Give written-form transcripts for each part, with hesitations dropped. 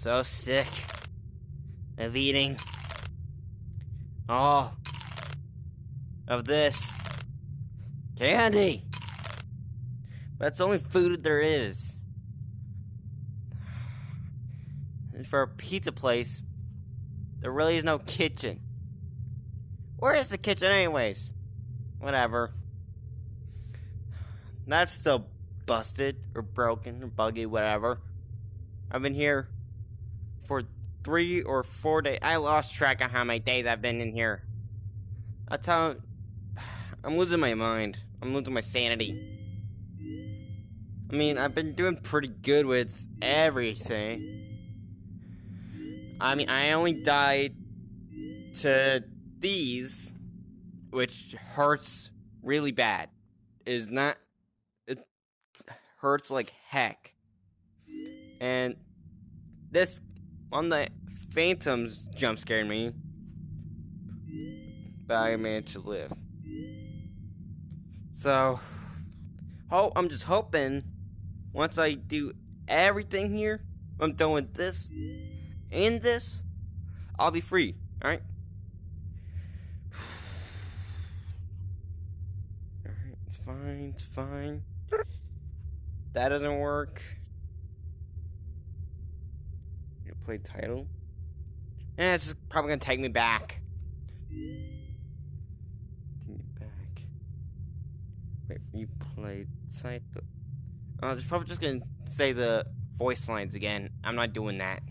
so sick of eating all of this candy. That's the only food there is. And for a pizza place, there really is no kitchen. Where is the kitchen anyways? Whatever. That's still busted or broken or buggy, whatever. I've been here for 3 or 4 days. I lost track of how many days I've been in here. I'm losing my mind. I'm losing my sanity. I mean, I've been doing pretty good with everything. I mean, I only died to these, which hurts really bad. It hurts like heck. And this, on the Phantoms jump scared me, but I managed to live. So, I'm just hoping, once I do everything here, I'm done with this and this, I'll be free, alright? Alright, it's fine. That doesn't work. You play title? It's just probably gonna take me back. Wait, you played title? It's probably just gonna say the voice lines again. I'm not doing that.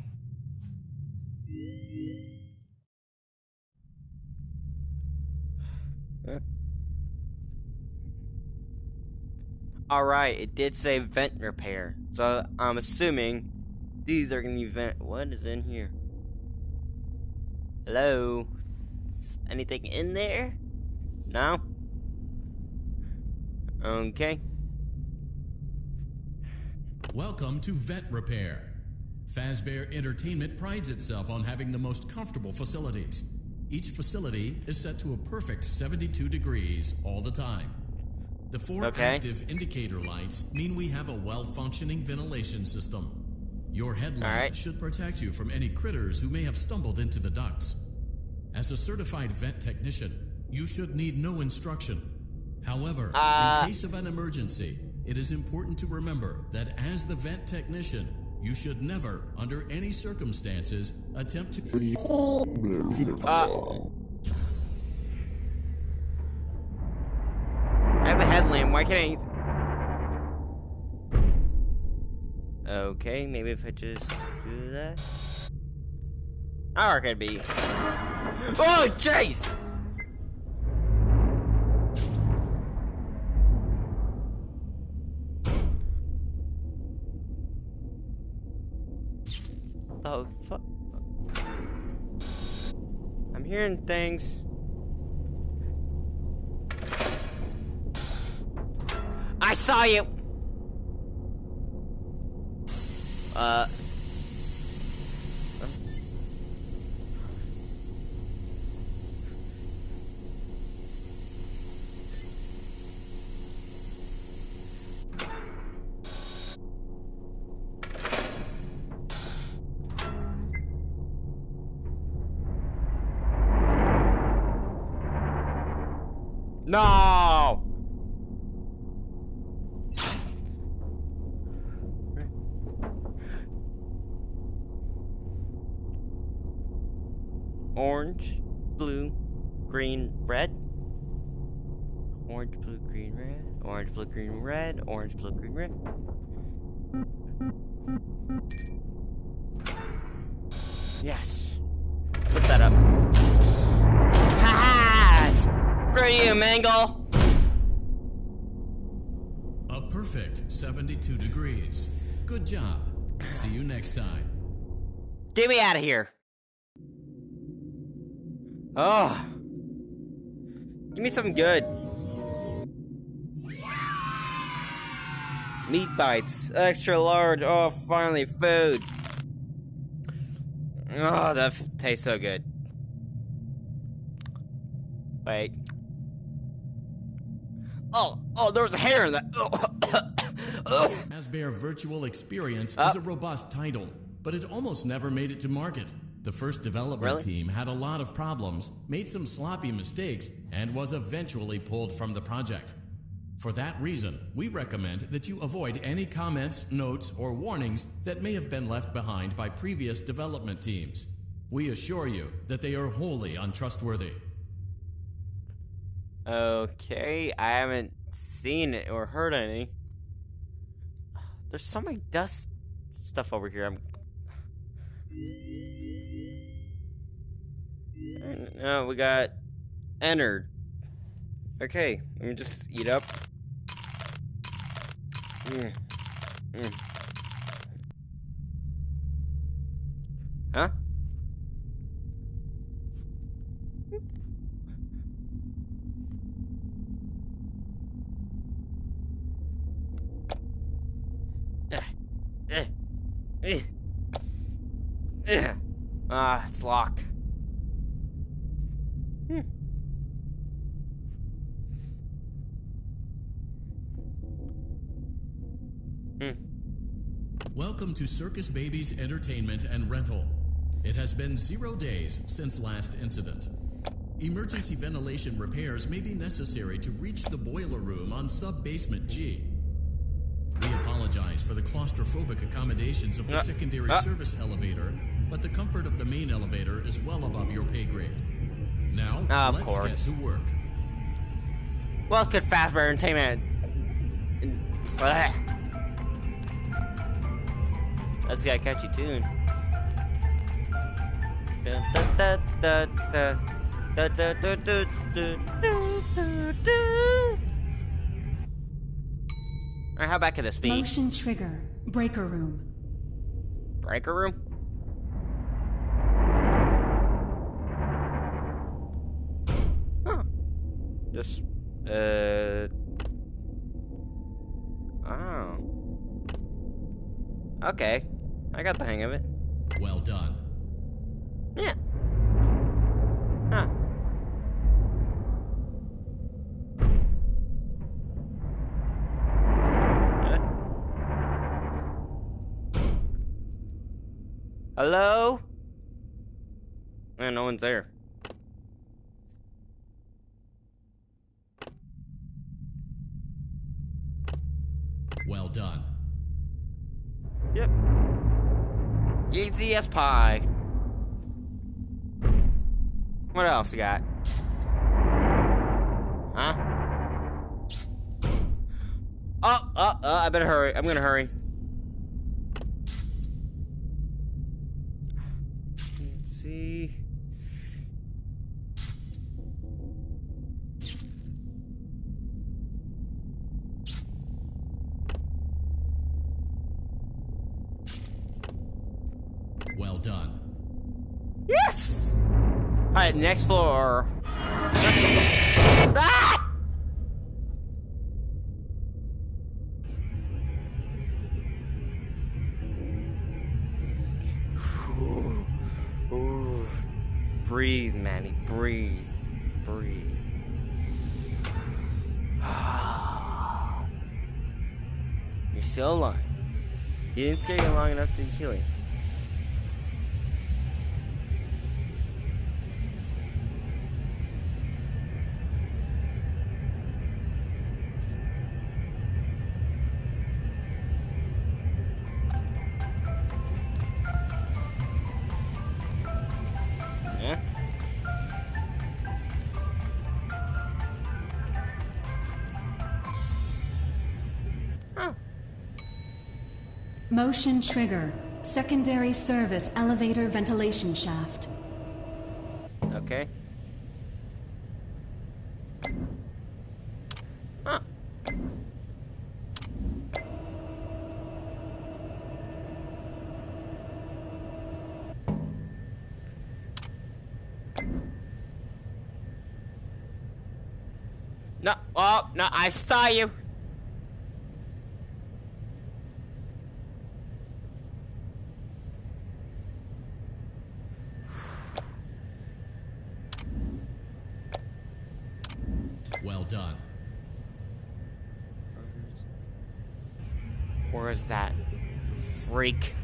Alright, it did say vent repair. So I'm assuming these are gonna be vent. What is in here? Hello? Anything in there? No? Okay. Welcome to Vet Repair. Fazbear Entertainment prides itself on having the most comfortable facilities. Each facility is set to a perfect 72 degrees all the time. The 4 active indicator lights mean we have a well-functioning ventilation system. Your headlight should protect you from any critters who may have stumbled into the ducts. As a certified vet technician, you should need no instruction. However, in case of an emergency, it is important to remember that as the vet technician, you should never, under any circumstances, attempt to... I have a headlamp, why can't I... Okay, maybe if I just do that... Or it could be... Oh, jeez! Oh, fuck. I'm hearing things. I saw you! No! Orange, blue, green, red. Orange, blue, green, red. Orange, blue, green, red. Orange, blue, green, red. Yes. Put that up. Screw you, Mangle! A perfect 72 degrees. Good job. See you next time. Get me out of here. Oh. Give me something good. Meat bites. Extra large. Oh, finally, food. Oh, that tastes so good. Wait. Oh, there was a hair in that. Fazbear Virtual Experience is a robust title. but it almost never made it to market. The first development team had a lot of problems, made some sloppy mistakes, and was eventually pulled from the project. For that reason, we recommend that you avoid any comments, notes, or warnings that may have been left behind by previous development teams. We assure you that they are wholly untrustworthy. Okay, I haven't seen it or heard any. There's so many dust stuff over here. No, we got entered. Okay, let me just eat up. Huh? It's locked. Welcome to Circus Baby's Entertainment and Rental. It has been 0 days since last incident. Emergency ventilation repairs may be necessary to reach the boiler room on sub-basement G. We apologize for the claustrophobic accommodations of the secondary service elevator, but the comfort of the main elevator is well above your pay grade. Now, let's get to work. Well, it's good Fazbear Entertainment. That's got a catchy tune. Alright, how back can this be? Motion trigger. Breaker room. Breaker room? Huh. Just, oh. Okay. I got the hang of it. Well done. Yeah. Huh. Hello? Man, no one's there. Well done. Yep. Easy as pie. What else you got? Huh? I better hurry. I'm gonna hurry. Let's see. Well done. Yes! Alright, next floor. Ah! Ooh. Breathe, Manny. Breathe. Breathe. You're still alive. You didn't stay long enough to kill him. Yeah? Oh. Motion trigger. Secondary service elevator ventilation shaft. Okay. Huh. No, oh, no, I saw you. Well done. Where is that freak?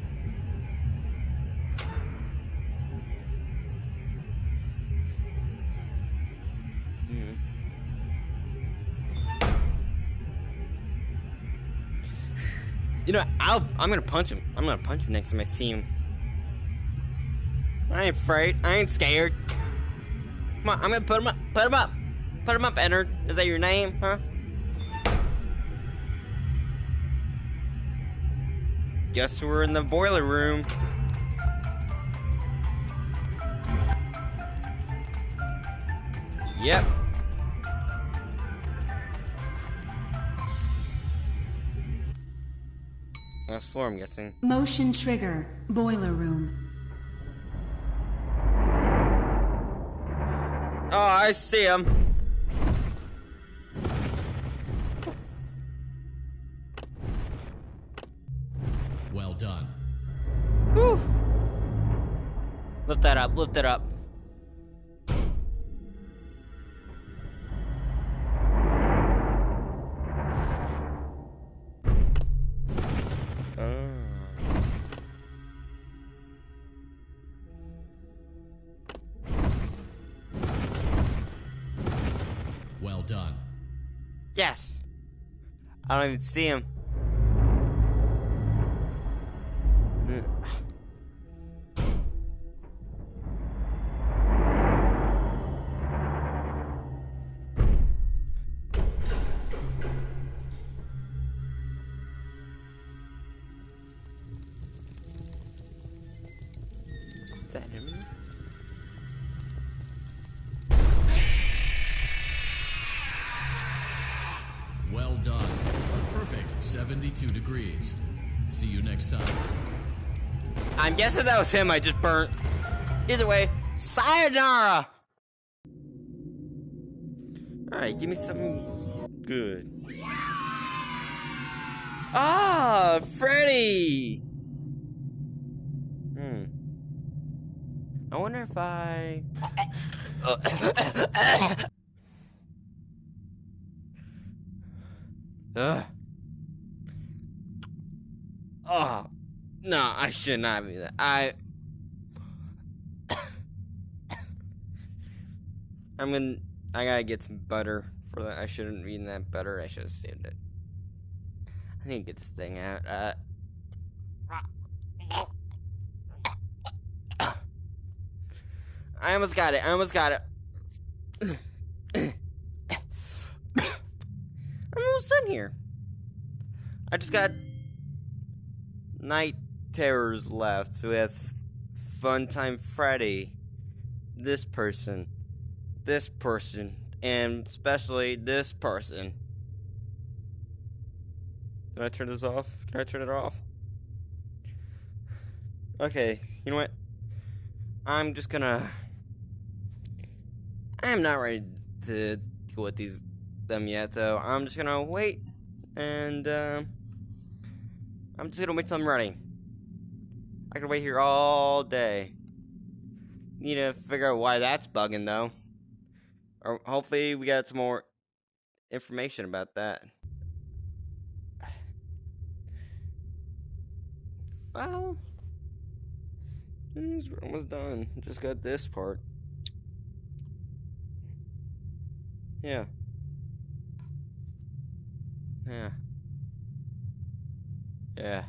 You know, I'm gonna punch him. I'm gonna punch him next time I see him. I ain't afraid. I ain't scared. Come on, I'm gonna put him up. Put him up. Put him up, Ennard. Is that your name, huh? Guess we're in the boiler room. Yep. Last floor, I'm guessing. Motion trigger. Boiler room. Oh, I see him. Well done. Whew. Lift that up, lift it up. Well done. Yes. I don't even see him. Is that him? Well done. A perfect 72 degrees. See you next time. I'm guessing that was him I just burnt. Either way, sayonara! Alright, give me something good. Ah, Freddy! I wonder if I... Oh, no, I should not be that. I gotta get some butter for that. I shouldn't be eating that butter. I should have saved it. I need to get this thing out. I almost got it. I'm almost done here. I just got night terrors left with Funtime Freddy, this person, and especially this person. Did I turn this off? Can I turn it off? Okay, you know what? I'm not ready to deal with them yet, so I'm just gonna wait, and I'm just gonna wait till I'm ready. I can wait here all day. Need to figure out why that's bugging, though. Or hopefully we got some more information about that. Well, we're almost done. Just got this part. Yeah. Yeah.